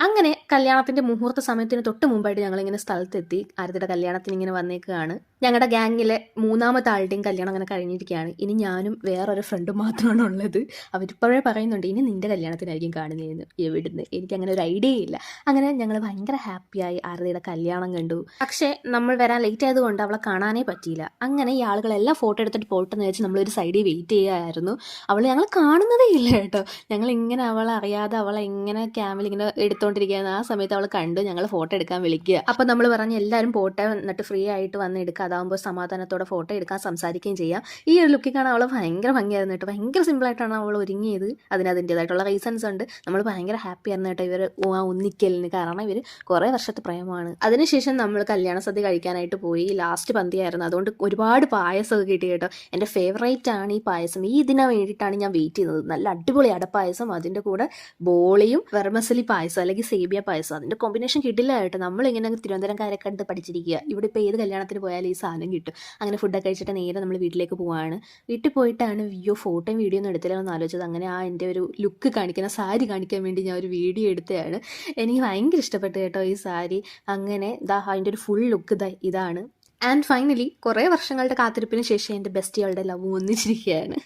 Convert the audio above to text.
അങ്ങനെ കല്യാണത്തിന്റെ മുഹൂർത്ത സമയത്തിന് തൊട്ട് മുമ്പായിട്ട് ഞങ്ങളിങ്ങനെ സ്ഥലത്തെത്തി. ആരതിയുടെ കല്യാണത്തിന് ഇങ്ങനെ വന്നേക്കുകയാണ്. ഞങ്ങളുടെ ഗ്യാങ്ങിലെ മൂന്നാമത്തെ ആളുടെയും കല്യാണം അങ്ങനെ കഴിഞ്ഞിരിക്കുകയാണ്. ഇനി ഞാനും വേറൊരു ഫ്രണ്ടും മാത്രമാണ് ഉള്ളത്. അവരിപ്പോഴേ പറയുന്നുണ്ട് ഇനി നിന്റെ കല്യാണത്തിനായിരിക്കും കാണുന്നതെന്ന്. എവിടുന്ന് എനിക്കങ്ങനെ ഒരു ഐഡിയ ഇല്ല. അങ്ങനെ ഞങ്ങൾ ഭയങ്കര ഹാപ്പിയായി ആരതിയുടെ കല്യാണം കണ്ടു. പക്ഷേ നമ്മൾ വരാൻ ലേറ്റ് ആയതുകൊണ്ട് അവളെ കാണാനേ പറ്റിയില്ല. അങ്ങനെ ഈ ആളുകളെല്ലാം ഫോട്ടോ എടുത്തിട്ട് പോട്ടെന്ന് വെച്ച് നമ്മളൊരു സൈഡിൽ വെയിറ്റ് ചെയ്യുകയായിരുന്നു. അവൾ ഞങ്ങൾ കാണുന്നതേ ഇല്ല കേട്ടോ. ഞങ്ങൾ ഇങ്ങനെ അവളെ അറിയാതെ അവളെ ഇങ്ങനെ ക്യാമിൽ ഇങ്ങനെ എടുത്തോണ്ടിരിക്കുകയാണ്. ആ സമയത്ത് അവൾ കണ്ടു ഞങ്ങൾ ഫോട്ടോ എടുക്കാൻ വിളിക്കുക. അപ്പം നമ്മൾ പറഞ്ഞ് എല്ലാവരും പോട്ടെ, എന്നിട്ട് ഫ്രീ ആയിട്ട് വന്ന് എടുക്കുക, അതാകുമ്പോൾ സമാധാനത്തോടെ ഫോട്ടോ എടുക്കാൻ സംസാരിക്കുകയും ചെയ്യാം. ഈ ഒരു ലുക്കിൽ കാണാൻ അവൾ ഭയങ്കര ഭംഗിയായിരുന്നു കേട്ടോ. ഭയങ്കര സിമ്പിളായിട്ടാണ് അവൾ ഒരുങ്ങിയത്. അതിൻ്റെതായിട്ടുള്ള റീസൺസ് ഉണ്ട്. നമ്മൾ ഭയങ്കര ഹാപ്പി ആയിരുന്നു കേട്ടോ ഇവർ ഒന്നിക്കലിന്. കാരണം ഇവർ കുറേ വർഷത്തെ പ്രേമമാണ്. അതിനുശേഷം നമ്മൾ കല്യാണ സദ്യ കഴിക്കാനായിട്ട് പോയി. ലാസ്റ്റ് പന്തിയായിരുന്നു, അതുകൊണ്ട് ഒരുപാട് പായസമൊക്കെ കിട്ടി കേട്ടോ. എൻ്റെ ഫേവറേറ്റ് ആണ് ഈ പായസം. ഈ ഇതിന് വേണ്ടിയിട്ടാണ് ഞാൻ വെയിറ്റ് ചെയ്യുന്നത്. നല്ല അടിപൊളി അടപ്പായസം, അതിൻ്റെ കൂടെ ബോളിയും വെർമസലി പായസം അല്ലെങ്കിൽ സേമിയ പായസം. അതിൻ്റെ കോമ്പിനേഷൻ കിട്ടില്ല കേട്ടോ. നമ്മളിങ്ങനെ തിരുവനന്തപുരംകാരെ കണ്ട് പഠിച്ചിരിക്കുക. ഇവിടെ ഇപ്പോൾ ഏത് കല്യാണത്തിന് പോയാലും ഈ സാധനം കിട്ടും. അങ്ങനെ ഫുഡൊക്കെ കഴിച്ചിട്ട് നേരെ നമ്മൾ വീട്ടിലേക്ക് പോവാണ്. വീട്ടിൽ പോയിട്ടാണ് ഫോട്ടോയും വീഡിയോ ഒന്നും എടുത്തില്ല എന്ന് ആലോചിച്ചത്. അങ്ങനെ എൻ്റെ ഒരു ലുക്ക് കാണിക്കുന്ന സാരി കാണിക്കാൻ വേണ്ടി ഞാൻ ഒരു വീഡിയോ എടുത്തതാണ്. എനിക്ക് ഭയങ്കര ഇഷ്ടപ്പെട്ടു കേട്ടോ ഈ സാരി. അങ്ങനെ അതിൻ്റെ ഒരു ഫുൾ ലുക്ക് ഇതാണ്. ആൻഡ് ഫൈനലി കുറേ വർഷങ്ങളുടെ കാത്തിരിപ്പിന് ശേഷം എൻ്റെ ബെസ്റ്റികളുടെ ലവ് ഒന്നിച്ചിരിക്കുകയാണ്.